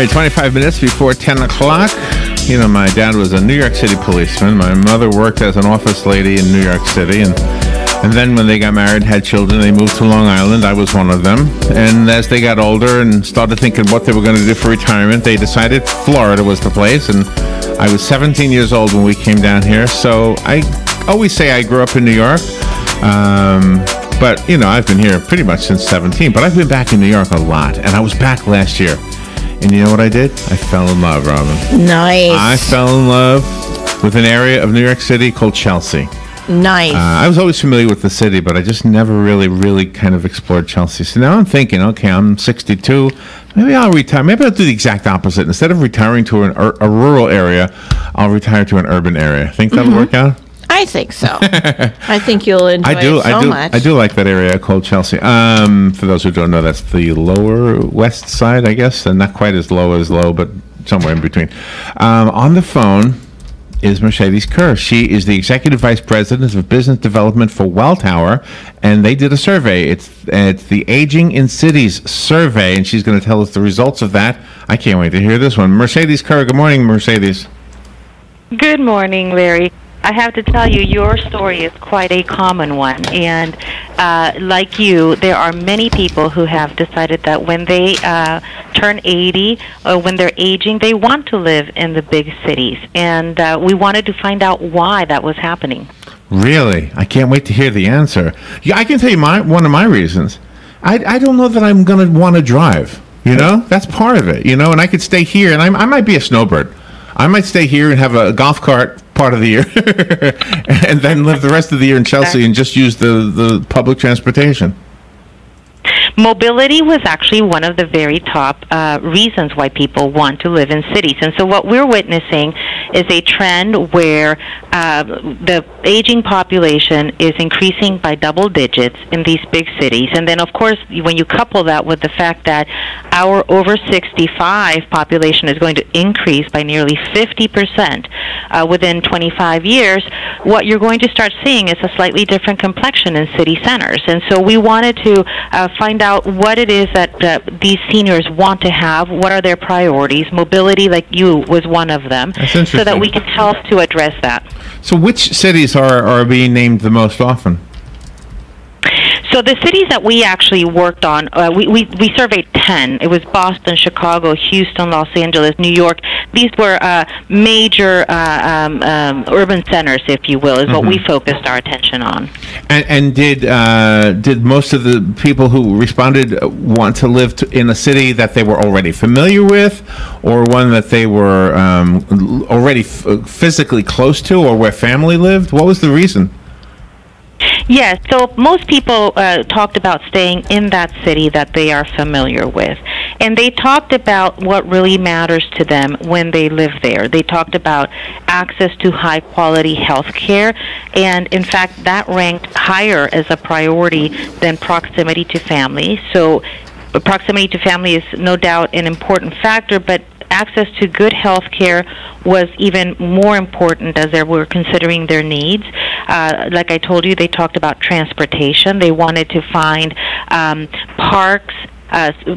right, 25 minutes before 10 o'clock. You know, my dad was a New York City policeman. My mother worked as an office lady in New York City. And then when they got married, had children, they moved to Long Island. I was one of them. And as they got older and started thinking what they were going to do for retirement, they decided Florida was the place. And I was 17 years old when we came down here. So I always say I grew up in New York. But, you know, I've been here pretty much since 17. But I've been back in New York a lot. And I was back last year. And you know what I did? I fell in love, Robin. Nice. I fell in love with an area of New York City called Chelsea. Nice. I was always familiar with the city, but I just never really kind of explored Chelsea. So now I'm thinking, okay, I'm 62. Maybe I'll retire. Maybe I'll do the exact opposite. Instead of retiring to a rural area, I'll retire to an urban area. Think that'll work out? I think so. I think you'll enjoy it so much. I do like that area called Chelsea. For those who don't know, that's the lower west side, I guess, and not quite as low, but somewhere in between. On the phone is Mercedes Kerr. She is the Executive Vice President of Business Development for Welltower, and they did a survey. It's the Aging in Cities survey, and she's going to tell us the results of that. I can't wait to hear this one. Mercedes Kerr, good morning, Mercedes. Good morning, Larry. I have to tell you, your story is quite a common one. And like you, there are many people who have decided that when they turn 80 or when they're aging, they want to live in the big cities. And we wanted to find out why that was happening. Really? I can't wait to hear the answer. Yeah, I can tell you one of my reasons. I don't know that I'm going to want to drive. You know? That's part of it. You know? And I could stay here, and I might be a snowbird. I might stay here and have a golf cart part of the year and then live the rest of the year in Chelsea and just use the public transportation. Mobility was actually one of the very top reasons why people want to live in cities. And so what we're witnessing is a trend where the aging population is increasing by double digits in these big cities. And then, of course, when you couple that with the fact that our over 65 population is going to increase by nearly 50% within 25 years, what you're going to start seeing is a slightly different complexion in city centers. And so we wanted to find out what it is that these seniors want to have, what are their priorities. Mobility, like you, was one of them, so that we can help to address that. So which cities are being named the most often? So the cities that we actually worked on, we surveyed 10. It was Boston, Chicago, Houston, Los Angeles, New York. These were major urban centers, if you will, is what we focused our attention on. And did most of the people who responded want to live in a city that they were already familiar with, or one that they were already physically close to, or where family lived? What was the reason? Yes, so most people talked about staying in that city that they are familiar with. And they talked about what really matters to them when they live there. They talked about access to high-quality health care, and in fact, that ranked higher as a priority than proximity to family. So proximity to family is no doubt an important factor, but access to good health care was even more important as they were considering their needs. Like I told you, they talked about transportation. They wanted to find parks,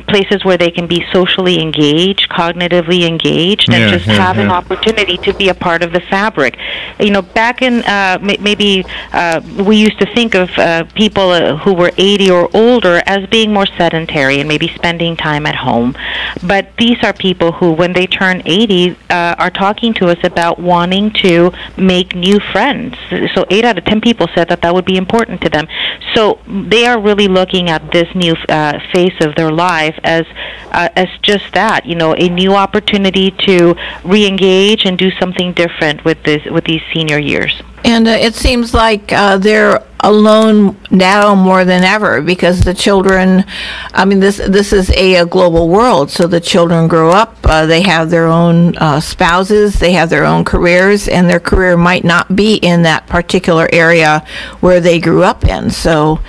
places where they can be socially engaged, cognitively engaged, and just have an opportunity to be a part of the fabric. You know, back in maybe we used to think of people who were 80 or older as being more sedentary and maybe spending time at home. But these are people who, when they turn 80, are talking to us about wanting to make new friends. So 8 out of 10 people said that would be important to them. So they are really looking at this new phase of their life as just that, you know, a new opportunity to re-engage and do something different with these senior years. And it seems like they're alone now more than ever because the children, I mean, this is a global world, so the children grow up, they have their own spouses, they have their own careers, and their career might not be in that particular area where they grew up in. So,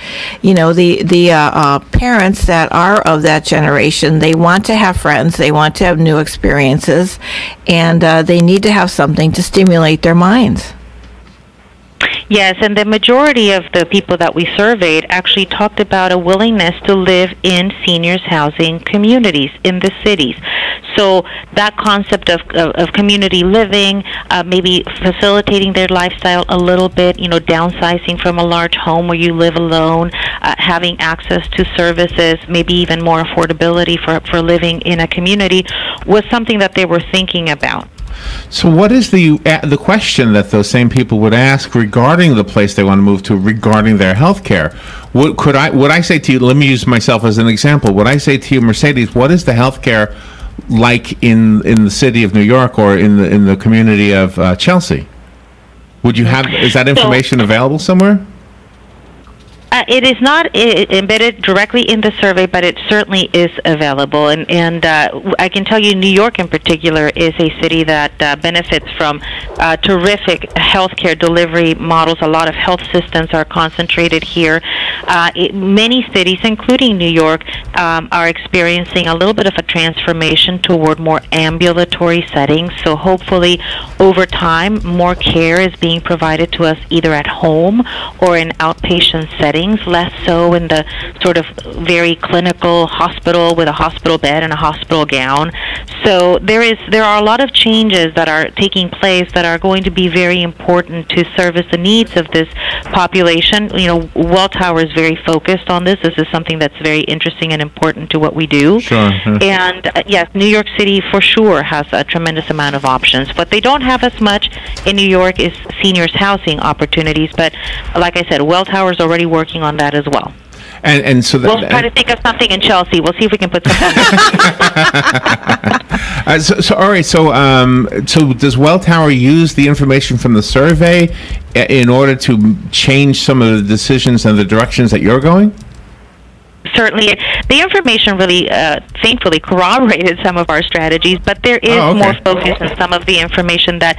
you know, the parents that are of that generation, they want to have friends, they want to have new experiences, and they need to have something to stimulate their minds. Yes, and the majority of the people that we surveyed actually talked about a willingness to live in seniors housing communities in the cities. So that concept of community living, maybe facilitating their lifestyle a little bit, downsizing from a large home where you live alone, having access to services, maybe even more affordability for living in a community was something that they were thinking about. So what is the question that those same people would ask regarding the place they want to move to, regarding their health care? Would I say to you, let me use myself as an example, would I say to you, Mercedes, what is the health care like in the city of New York or in the community of Chelsea? Is that information available somewhere? It is not embedded directly in the survey, but it certainly is available. And I can tell you New York in particular is a city that benefits from terrific healthcare delivery models. A lot of health systems are concentrated here. Many cities, including New York, are experiencing a little bit of a transformation toward more ambulatory settings. So hopefully, over time, more care is being provided to us either at home or in outpatient settings, less so in the sort of very clinical hospital with a hospital bed and a hospital gown. So there are a lot of changes that are taking place that are going to be very important to service the needs of this population. Welltower is very focused on this. This is something that's very interesting and important to what we do. Sure. And yes, New York City for sure has a tremendous amount of options. What they don't have as much in New York is seniors housing opportunities, but like I said, Welltower is already working on that as well. And so we'll try to think of something in Chelsea. We'll see if we can put something. All right. So does Welltower use the information from the survey in order to change some of the decisions and the directions that you're going? Certainly, the information really, thankfully, corroborated some of our strategies, but there is more focus in some of the information that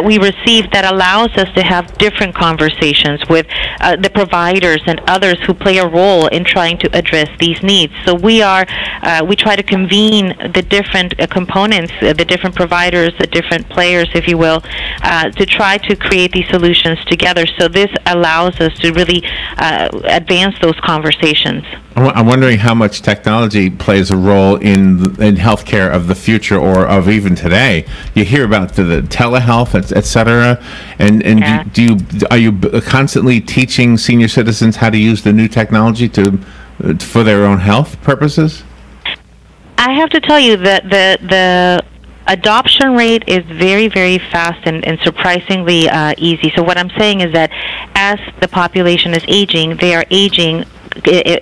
we received that allows us to have different conversations with the providers and others who play a role in trying to address these needs. So we try to convene the different components, the different providers, the different players, if you will, to try to create these solutions together. So this allows us to really advance those conversations. I'm wondering how much technology plays a role in healthcare of the future or of even today. You hear about the telehealth, et cetera, and are you constantly teaching senior citizens how to use the new technology for their own health purposes? I have to tell you that the adoption rate is very, very fast and surprisingly easy. So what I'm saying is that as the population is aging, they are aging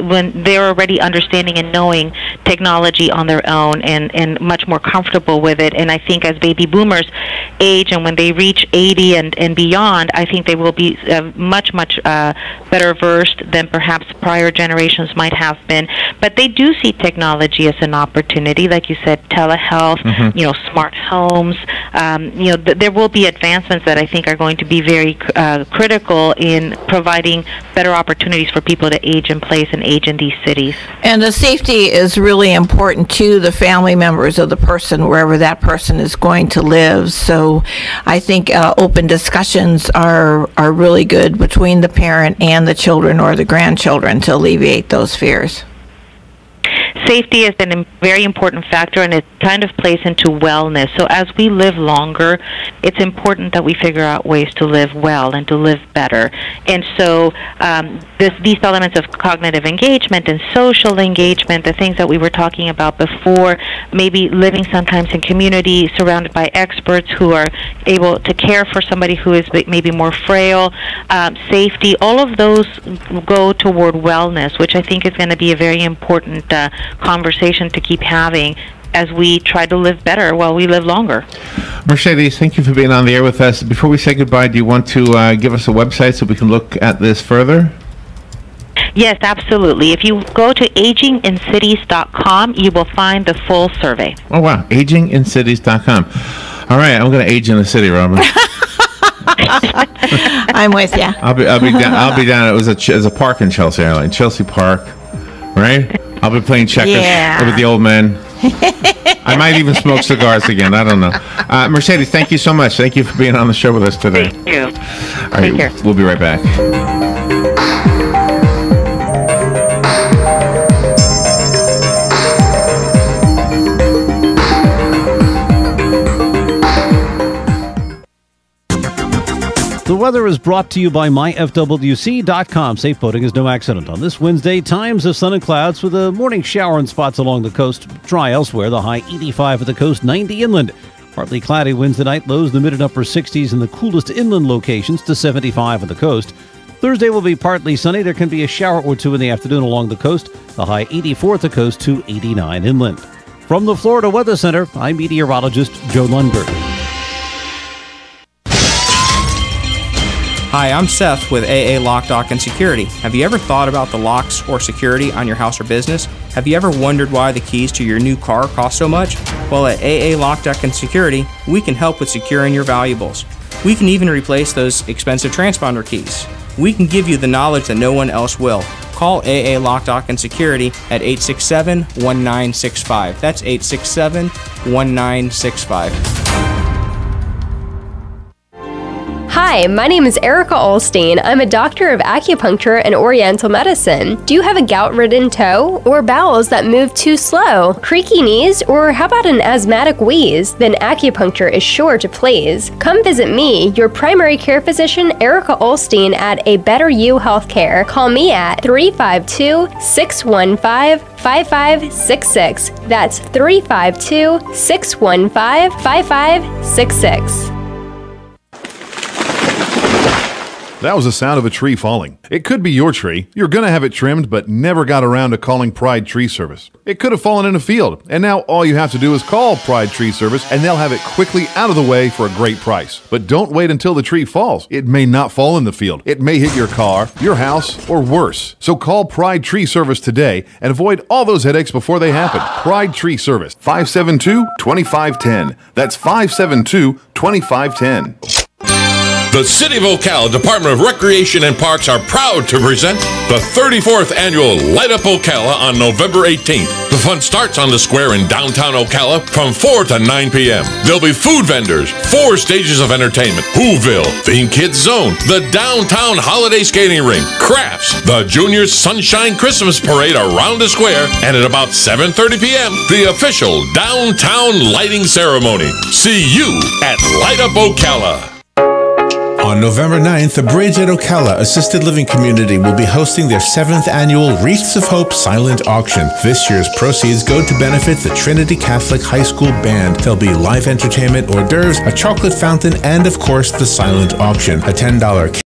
when they're already understanding and knowing technology on their own and much more comfortable with it. And I think as baby boomers age and when they reach 80 and beyond, I think they will be much better versed than perhaps prior generations might have been. But they do see technology as an opportunity, like you said, telehealth, smart homes. There will be advancements that I think are going to be very critical in providing better opportunities for people to age in place and age in these cities. And the safety is really important to the family members of the person, wherever that person is going to live. So I think open discussions are really good between the parent and the children or the grandchildren to alleviate those fears. Safety is a very important factor, and it kind of plays into wellness. So as we live longer, it's important that we figure out ways to live well and to live better. And so these elements of cognitive engagement and social engagement, the things that we were talking about before, maybe living sometimes in community surrounded by experts who are able to care for somebody who is maybe more frail, safety, all of those go toward wellness, which I think is going to be a very important conversation to keep having as we try to live better while we live longer. Mercedes, thank you for being on the air with us. Before we say goodbye, do you want to give us a website so we can look at this further? Yes, absolutely. If you go to agingincities.com, you will find the full survey. Oh, wow. agingincities.com. All right, I'm going to age in the city, Robin. I'm with you. I'll be down. It was a park in Chelsea Island, Chelsea Park, right? I'll be playing checkers with the old man. I might even smoke cigars again. I don't know. Mercedes, thank you so much. Thank you for being on the show with us today. Thank you. All right, Take care. we'll be right back. The weather is brought to you by myfwc.com. Safe boating is no accident. On this Wednesday, times of sun and clouds with a morning shower in spots along the coast. Dry elsewhere. The high 85 at the coast, 90 inland. Partly cloudy winds tonight. Lows in the mid and upper 60s in the coolest inland locations to 75 on the coast. Thursday will be partly sunny. There can be a shower or two in the afternoon along the coast. The high 84 at the coast to 89 inland. From the Florida Weather Center, I'm meteorologist Joe Lundberg. Hi, I'm Seth with AA Lock, Dock, and Security. Have you ever thought about the locks or security on your house or business? Have you ever wondered why the keys to your new car cost so much? Well, at AA Lock, Dock, and Security, we can help with securing your valuables. We can even replace those expensive transponder keys. We can give you the knowledge that no one else will. Call AA Lock, Dock, and Security at 867-1965. That's 867-1965. Hi, my name is Erica Olstein. I'm a doctor of acupuncture and oriental medicine. Do you have a gout-ridden toe or bowels that move too slow, creaky knees, or how about an asthmatic wheeze? Then acupuncture is sure to please. Come visit me, your primary care physician, Erica Olstein, at A Better You Healthcare. Call me at 352-615-5566. That's 352-615-5566. That was the sound of a tree falling. It could be your tree. You're going to have it trimmed, but never got around to calling Pride Tree Service. It could have fallen in a field, and now all you have to do is call Pride Tree Service, and they'll have it quickly out of the way for a great price. But don't wait until the tree falls. It may not fall in the field. It may hit your car, your house, or worse. So call Pride Tree Service today and avoid all those headaches before they happen. Pride Tree Service, 572-2510. That's 572-2510. The City of Ocala Department of Recreation and Parks are proud to present the 34th annual Light Up Ocala on November 18th. The fun starts on the square in downtown Ocala from 4 to 9 p.m. There'll be food vendors, 4 stages of entertainment, Whoville, Theme Kids Zone, the downtown holiday skating rink, crafts, the Juniors Sunshine Christmas Parade around the square, and at about 7:30 p.m., the official downtown lighting ceremony. See you at Light Up Ocala. On November 9th, the Bridge at Ocala Assisted Living Community will be hosting their 7th annual Wreaths of Hope silent auction. This year's proceeds go to benefit the Trinity Catholic High School Band. There'll be live entertainment, hors d'oeuvres, a chocolate fountain, and of course the silent auction. A $10